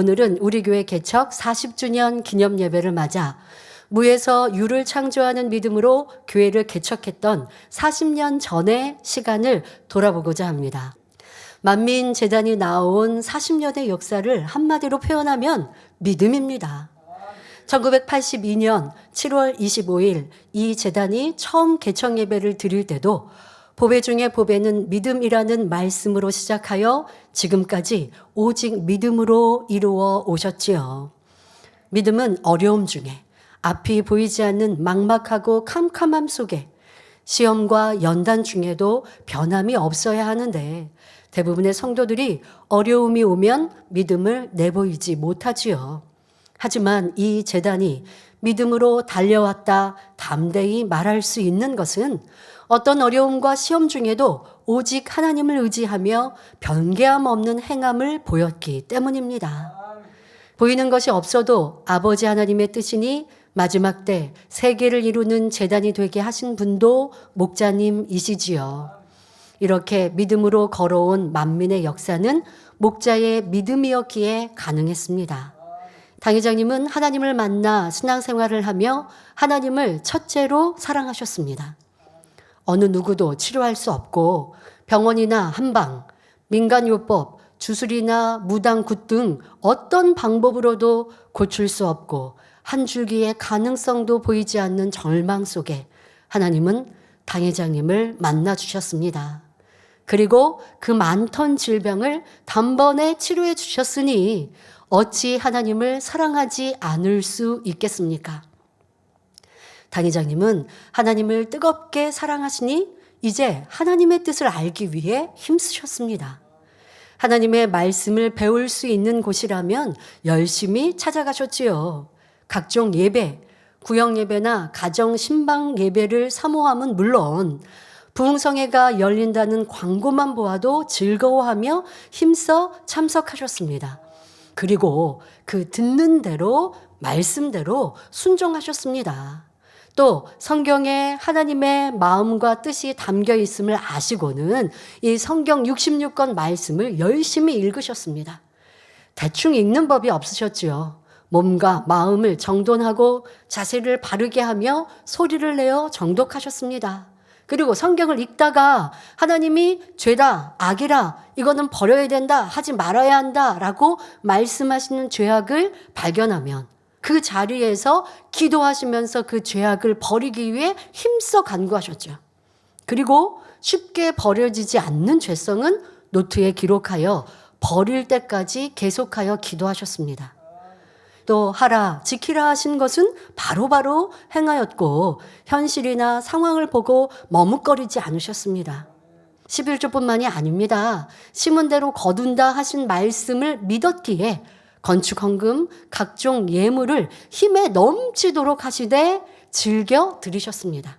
오늘은 우리 교회 개척 40주년 기념 예배를 맞아 무에서 유를 창조하는 믿음으로 교회를 개척했던 40년 전의 시간을 돌아보고자 합니다. 만민재단이 나온 40년의 역사를 한마디로 표현하면 믿음입니다. 1982년 7월 25일 이 재단이 처음 개척 예배를 드릴 때도 보배 중에 보배는 믿음이라는 말씀으로 시작하여 지금까지 오직 믿음으로 이루어 오셨지요. 믿음은 어려움 중에 앞이 보이지 않는 막막하고 캄캄함 속에 시험과 연단 중에도 변함이 없어야 하는데 대부분의 성도들이 어려움이 오면 믿음을 내보이지 못하지요. 하지만 이 재단이 믿음으로 달려왔다 담대히 말할 수 있는 것은 어떤 어려움과 시험 중에도 오직 하나님을 의지하며 변개함 없는 행함을 보였기 때문입니다. 보이는 것이 없어도 아버지 하나님의 뜻이니 마지막 때 세계를 이루는 재단이 되게 하신 분도 목자님이시지요. 이렇게 믿음으로 걸어온 만민의 역사는 목자의 믿음이었기에 가능했습니다. 당 회장님은 하나님을 만나 신앙생활을 하며 하나님을 첫째로 사랑하셨습니다. 어느 누구도 치료할 수 없고 병원이나 한방, 민간요법, 주술이나 무당굿 등 어떤 방법으로도 고칠 수 없고 한 줄기의 가능성도 보이지 않는 절망 속에 하나님은 당 회장님을 만나 주셨습니다. 그리고 그 많던 질병을 단번에 치료해 주셨으니 어찌 하나님을 사랑하지 않을 수 있겠습니까? 당 회장님은 하나님을 뜨겁게 사랑하시니 이제 하나님의 뜻을 알기 위해 힘쓰셨습니다. 하나님의 말씀을 배울 수 있는 곳이라면 열심히 찾아가셨지요. 각종 예배, 구역 예배나 가정 신방 예배를 사모함은 물론 부흥성회가 열린다는 광고만 보아도 즐거워하며 힘써 참석하셨습니다. 그리고 그 듣는 대로 말씀대로 순종하셨습니다. 또 성경에 하나님의 마음과 뜻이 담겨 있음을 아시고는 이 성경 66권 말씀을 열심히 읽으셨습니다. 대충 읽는 법이 없으셨지요. 몸과 마음을 정돈하고 자세를 바르게 하며 소리를 내어 정독하셨습니다. 그리고 성경을 읽다가 하나님이 죄다, 악이라, 이거는 버려야 된다, 하지 말아야 한다 라고 말씀하시는 죄악을 발견하면 그 자리에서 기도하시면서 그 죄악을 버리기 위해 힘써 간구하셨죠. 그리고 쉽게 버려지지 않는 죄성은 노트에 기록하여 버릴 때까지 계속하여 기도하셨습니다. 또 하라, 지키라 하신 것은 바로바로 행하였고 현실이나 상황을 보고 머뭇거리지 않으셨습니다. 11조뿐만이 아닙니다. 심은 대로 거둔다 하신 말씀을 믿었기에 건축 헌금, 각종 예물을 힘에 넘치도록 하시되 즐겨 드리셨습니다.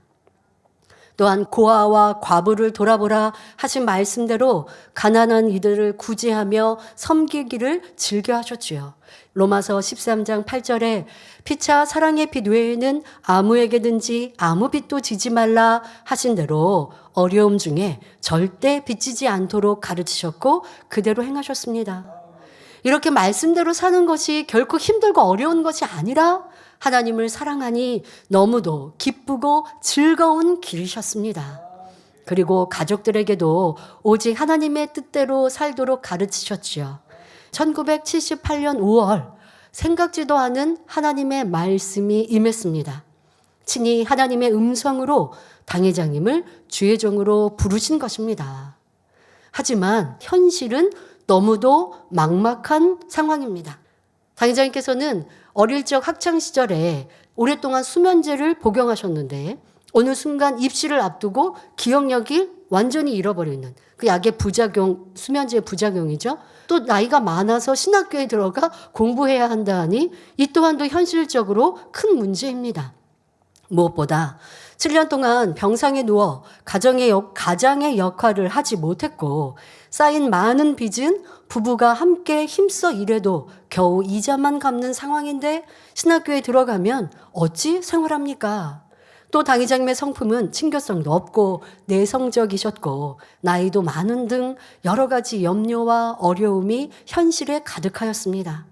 또한 고아와 과부를 돌아보라 하신 말씀대로 가난한 이들을 구제하며 섬기기를 즐겨 하셨지요. 로마서 13장 8절에 피차 사랑의 빛 외에는 아무에게든지 아무 빚도 지지 말라 하신 대로 어려움 중에 절대 빚지지 않도록 가르치셨고 그대로 행하셨습니다. 이렇게 말씀대로 사는 것이 결코 힘들고 어려운 것이 아니라 하나님을 사랑하니 너무도 기쁘고 즐거운 길이셨습니다. 그리고 가족들에게도 오직 하나님의 뜻대로 살도록 가르치셨지요. 1978년 5월 생각지도 않은 하나님의 말씀이 임했습니다. 친히 하나님의 음성으로 당 회장님을 주의 종으로 부르신 것입니다. 하지만 현실은 너무도 막막한 상황입니다. 당 회장님께서는 어릴 적 학창시절에 오랫동안 수면제를 복용하셨는데 어느 순간 입시를 앞두고 기억력이 완전히 잃어버리는 그 약의 부작용, 수면제의 부작용이죠. 또 나이가 많아서 신학교에 들어가 공부해야 한다 하니 이 또한도 현실적으로 큰 문제입니다. 무엇보다 7년 동안 병상에 누워 가장의 역할을 하지 못했고 쌓인 많은 빚은 부부가 함께 힘써 일해도 겨우 이자만 갚는 상황인데 신학교에 들어가면 어찌 생활합니까? 또 당 회장님의 성품은 친교성도 없고 내성적이셨고 나이도 많은 등 여러 가지 염려와 어려움이 현실에 가득하였습니다.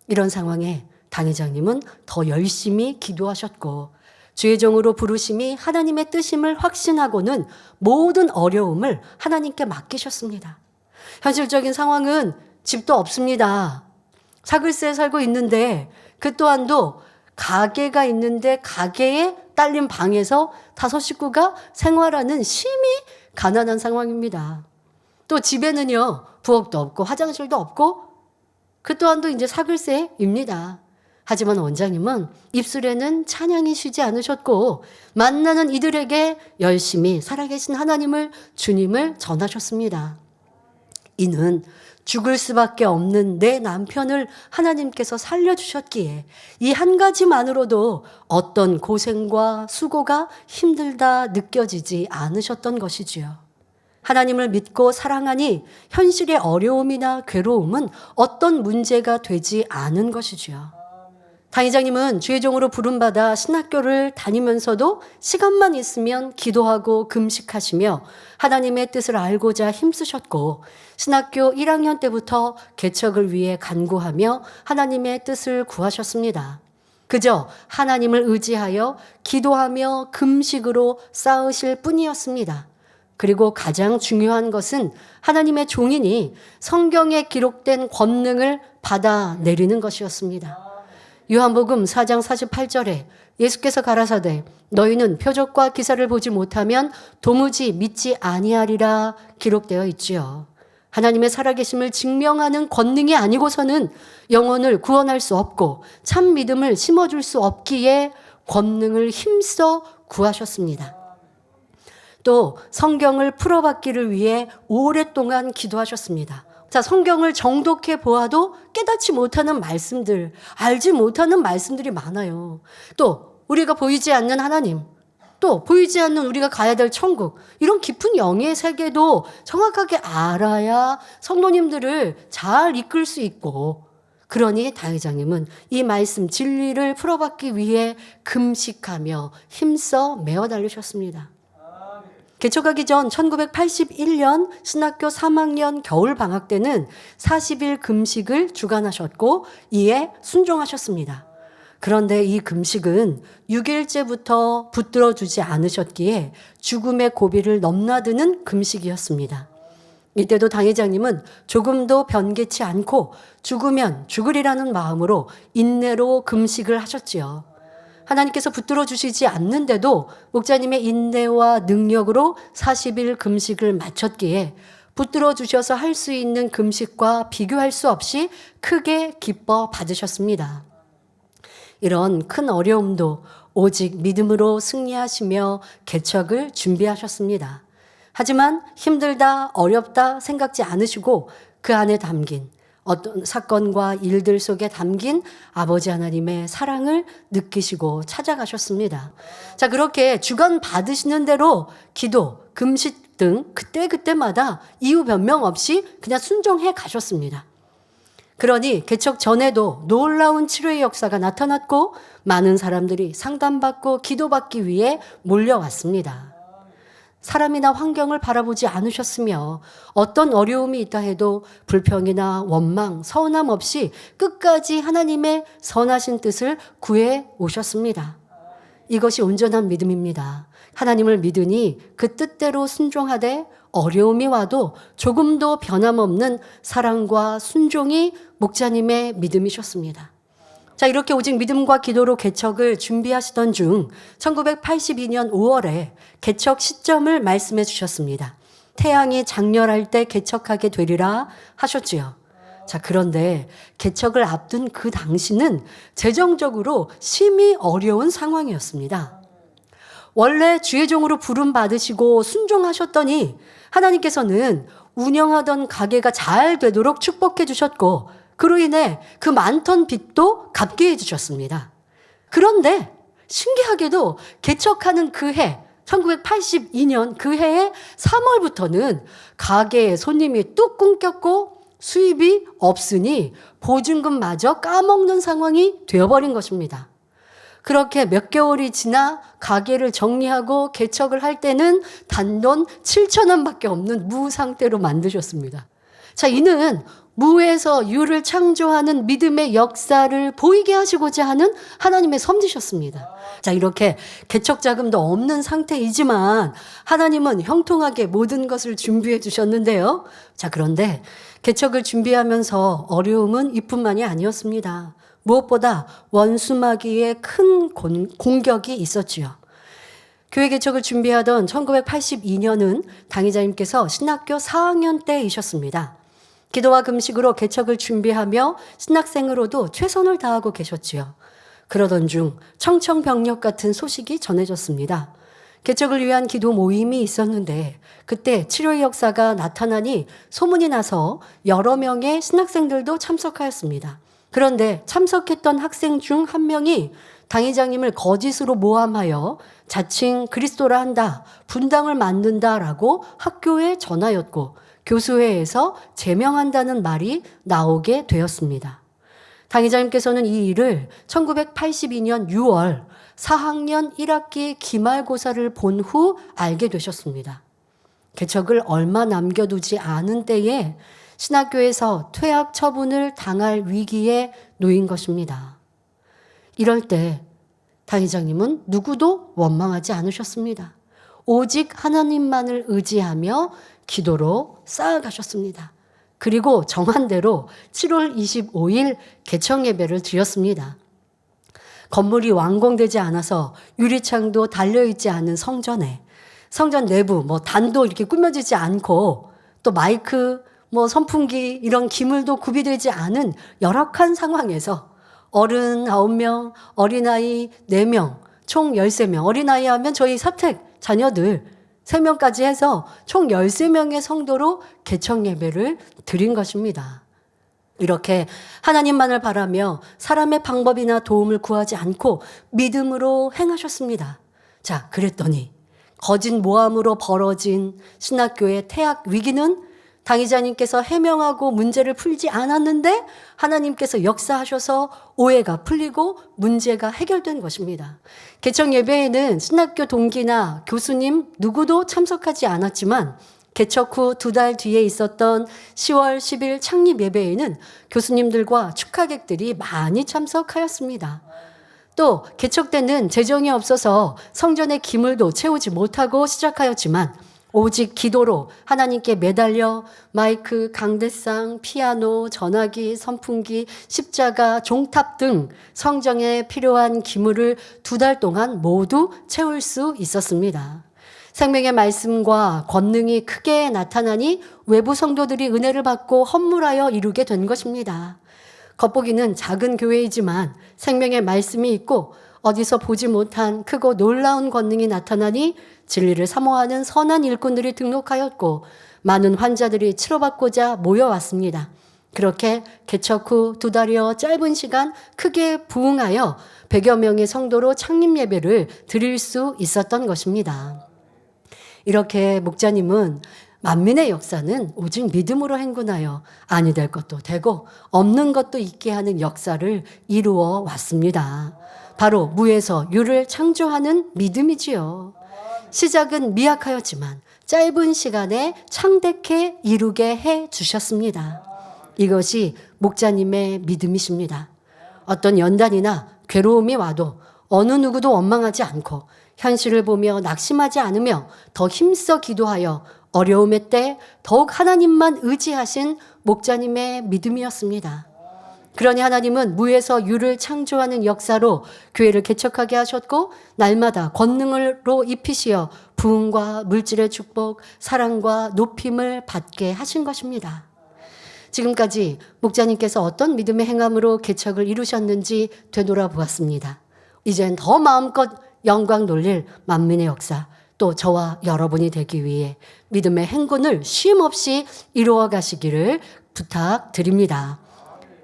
이런 상황에 당 회장님은 더 열심히 기도하셨고 주의 종으로 부르심이 하나님의 뜻임을 확신하고는 모든 어려움을 하나님께 맡기셨습니다. 현실적인 상황은 집도 없습니다. 사글세에 살고 있는데 그 또한도 가게가 있는데 가게에 딸린 방에서 5 식구가 생활하는 심히 가난한 상황입니다. 또 집에는요, 부엌도 없고 화장실도 없고 그 또한도 이제 사글세입니다. 하지만 원장님은 입술에는 찬양이 쉬지 않으셨고 만나는 이들에게 열심히 살아계신 하나님을, 주님을 전하셨습니다. 이는 죽을 수밖에 없는 내 남편을 하나님께서 살려주셨기에 이 한 가지만으로도 어떤 고생과 수고가 힘들다 느껴지지 않으셨던 것이지요. 하나님을 믿고 사랑하니 현실의 어려움이나 괴로움은 어떤 문제가 되지 않은 것이지요. 당 회장님은 주의 종으로 부름받아 신학교를 다니면서도 시간만 있으면 기도하고 금식하시며 하나님의 뜻을 알고자 힘쓰셨고 신학교 1학년 때부터 개척을 위해 간구하며 하나님의 뜻을 구하셨습니다. 그저 하나님을 의지하여 기도하며 금식으로 쌓으실 뿐이었습니다. 그리고 가장 중요한 것은 하나님의 종이니 성경에 기록된 권능을 받아내리는 것이었습니다. 요한복음 4장 48절에 예수께서 가라사대 너희는 표적과 기사를 보지 못하면 도무지 믿지 아니하리라 기록되어 있지요. 하나님의 살아계심을 증명하는 권능이 아니고서는 영혼을 구원할 수 없고 참 믿음을 심어줄 수 없기에 권능을 힘써 구하셨습니다. 또 성경을 풀어받기를 위해 오랫동안 기도하셨습니다. 자, 성경을 정독해 보아도 깨닫지 못하는 말씀들, 알지 못하는 말씀들이 많아요. 또 우리가 보이지 않는 하나님, 또 보이지 않는 우리가 가야 될 천국, 이런 깊은 영의 세계도 정확하게 알아야 성도님들을 잘 이끌 수 있고, 그러니 당 회장님은 이 말씀 진리를 풀어받기 위해 금식하며 힘써 메어 달리셨습니다. 개척하기 전 1981년 신학교 3학년 겨울 방학 때는 40일 금식을 주관하셨고 이에 순종하셨습니다. 그런데 이 금식은 6일째부터 붙들어주지 않으셨기에 죽음의 고비를 넘나드는 금식이었습니다. 이때도 당 회장님은 조금도 변개치 않고 죽으면 죽으리라는 마음으로 인내로 금식을 하셨지요. 하나님께서 붙들어 주시지 않는데도 목자님의 인내와 능력으로 40일 금식을 마쳤기에 붙들어 주셔서 할 수 있는 금식과 비교할 수 없이 크게 기뻐 받으셨습니다. 이런 큰 어려움도 오직 믿음으로 승리하시며 개척을 준비하셨습니다. 하지만 힘들다, 어렵다 생각지 않으시고 그 안에 담긴 어떤 사건과 일들 속에 담긴 아버지 하나님의 사랑을 느끼시고 찾아가셨습니다. 자, 그렇게 주관 받으시는 대로 기도, 금식 등 그때마다 이유 변명 없이 그냥 순종해 가셨습니다. 그러니 개척 전에도 놀라운 치료의 역사가 나타났고 많은 사람들이 상담받고 기도받기 위해 몰려왔습니다. 사람이나 환경을 바라보지 않으셨으며 어떤 어려움이 있다 해도 불평이나 원망, 서운함 없이 끝까지 하나님의 선하신 뜻을 구해 오셨습니다. 이것이 온전한 믿음입니다. 하나님을 믿으니 그 뜻대로 순종하되 어려움이 와도 조금도 변함없는 사랑과 순종이 목자님의 믿음이셨습니다. 자, 이렇게 오직 믿음과 기도로 개척을 준비하시던 중 1982년 5월에 개척 시점을 말씀해 주셨습니다. 태양이 장렬할 때 개척하게 되리라 하셨지요. 자, 그런데 개척을 앞둔 그 당시는 재정적으로 심히 어려운 상황이었습니다. 원래 주의 종으로 부름 받으시고 순종하셨더니 하나님께서는 운영하던 가게가 잘 되도록 축복해 주셨고 그로 인해 그 많던 빚도 갚게 해주셨습니다. 그런데 신기하게도 개척하는 그 해, 1982년 그 해의 3월부터는 가게에 손님이 뚝 끊겼고 수입이 없으니 보증금마저 까먹는 상황이 되어버린 것입니다. 그렇게 몇 개월이 지나 가게를 정리하고 개척을 할 때는 단돈 7,000원밖에 없는 무상태로 만드셨습니다. 자, 이는 무에서 유를 창조하는 믿음의 역사를 보이게 하시고자 하는 하나님의 섭리셨습니다. 자, 이렇게 개척 자금도 없는 상태이지만 하나님은 형통하게 모든 것을 준비해 주셨는데요. 자, 그런데 개척을 준비하면서 어려움은 이뿐만이 아니었습니다. 무엇보다 원수마귀의 큰 공격이 있었지요. 교회 개척을 준비하던 1982년은 당의자님께서 신학교 4학년 때이셨습니다. 기도와 금식으로 개척을 준비하며 신학생으로도 최선을 다하고 계셨지요. 그러던 중 청천벽력 같은 소식이 전해졌습니다. 개척을 위한 기도 모임이 있었는데 그때 치료의 역사가 나타나니 소문이 나서 여러 명의 신학생들도 참석하였습니다. 그런데 참석했던 학생 중 한 명이 당의장님을 거짓으로 모함하여 자칭 그리스도라 한다, 분당을 만든다라고 학교에 전하였고 교수회에서 제명한다는 말이 나오게 되었습니다. 당의자님께서는 이 일을 1982년 6월 4학년 1학기 기말고사를 본 후 알게 되셨습니다. 개척을 얼마 남겨두지 않은 때에 신학교에서 퇴학 처분을 당할 위기에 놓인 것입니다. 이럴 때 당의장님은 누구도 원망하지 않으셨습니다. 오직 하나님만을 의지하며 기도로 쌓아가셨습니다. 그리고 정한 대로 7월 25일 개청 예배를 드렸습니다. 건물이 완공되지 않아서 유리창도 달려있지 않은 성전에 성전 내부 단도 이렇게 꾸며지지 않고 또 마이크 선풍기 이런 기물도 구비되지 않은 열악한 상황에서 어른 9명, 어린아이 4명, 총 13명. 어린아이 하면 저희 사택 자녀들 3명까지 해서 총 13명의 성도로 개청 예배를 드린 것입니다. 이렇게 하나님만을 바라며 사람의 방법이나 도움을 구하지 않고 믿음으로 행하셨습니다. 자, 그랬더니 거짓 모함으로 벌어진 신학교의 퇴학 위기는 당의자님께서 해명하고 문제를 풀지 않았는데 하나님께서 역사하셔서 오해가 풀리고 문제가 해결된 것입니다. 개청 예배에는 신학교 동기나 교수님 누구도 참석하지 않았지만 개척 후 2달 뒤에 있었던 10월 10일 창립 예배에는 교수님들과 축하객들이 많이 참석하였습니다. 또 개척 때는 재정이 없어서 성전의 기물도 채우지 못하고 시작하였지만 오직 기도로 하나님께 매달려 마이크, 강대상, 피아노, 전화기, 선풍기, 십자가, 종탑 등 성전에 필요한 기물을 2달 동안 모두 채울 수 있었습니다. 생명의 말씀과 권능이 크게 나타나니 외부 성도들이 은혜를 받고 헌물하여 이루게 된 것입니다. 겉보기는 작은 교회이지만 생명의 말씀이 있고 어디서 보지 못한 크고 놀라운 권능이 나타나니 진리를 사모하는 선한 일꾼들이 등록하였고 많은 환자들이 치료받고자 모여왔습니다. 그렇게 개척 후 2달여 짧은 시간 크게 부흥하여 100여 명의 성도로 창립 예배를 드릴 수 있었던 것입니다. 이렇게 목자님은 만민의 역사는 오직 믿음으로 행군하여 아니 될 것도 되고 없는 것도 있게 하는 역사를 이루어 왔습니다. 바로 무에서 유를 창조하는 믿음이지요. 시작은 미약하였지만 짧은 시간에 창대케 이루게 해 주셨습니다. 이것이 목자님의 믿음이십니다. 어떤 연단이나 괴로움이 와도 어느 누구도 원망하지 않고 현실을 보며 낙심하지 않으며 더 힘써 기도하여 어려움의 때 더욱 하나님만 의지하신 목자님의 믿음이었습니다. 그러니 하나님은 무에서 유를 창조하는 역사로 교회를 개척하게 하셨고 날마다 권능으로 입히시어 부흥과 물질의 축복, 사랑과 높임을 받게 하신 것입니다. 지금까지 목자님께서 어떤 믿음의 행함으로 개척을 이루셨는지 되돌아보았습니다. 이젠 더 마음껏 영광 돌릴 만민의 역사, 또 저와 여러분이 되기 위해 믿음의 행군을 쉼없이 이루어 가시기를 부탁드립니다.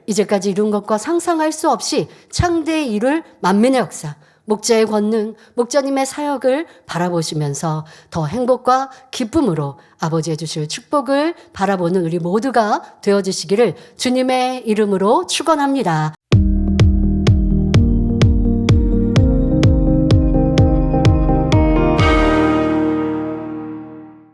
이제까지 이룬 것과 상상할 수 없이 창대히 이룰 만민의 역사, 목자의 권능, 목자님의 사역을 바라보시면서 더 행복과 기쁨으로 아버지의 주실 축복을 바라보는 우리 모두가 되어주시기를 주님의 이름으로 축원합니다.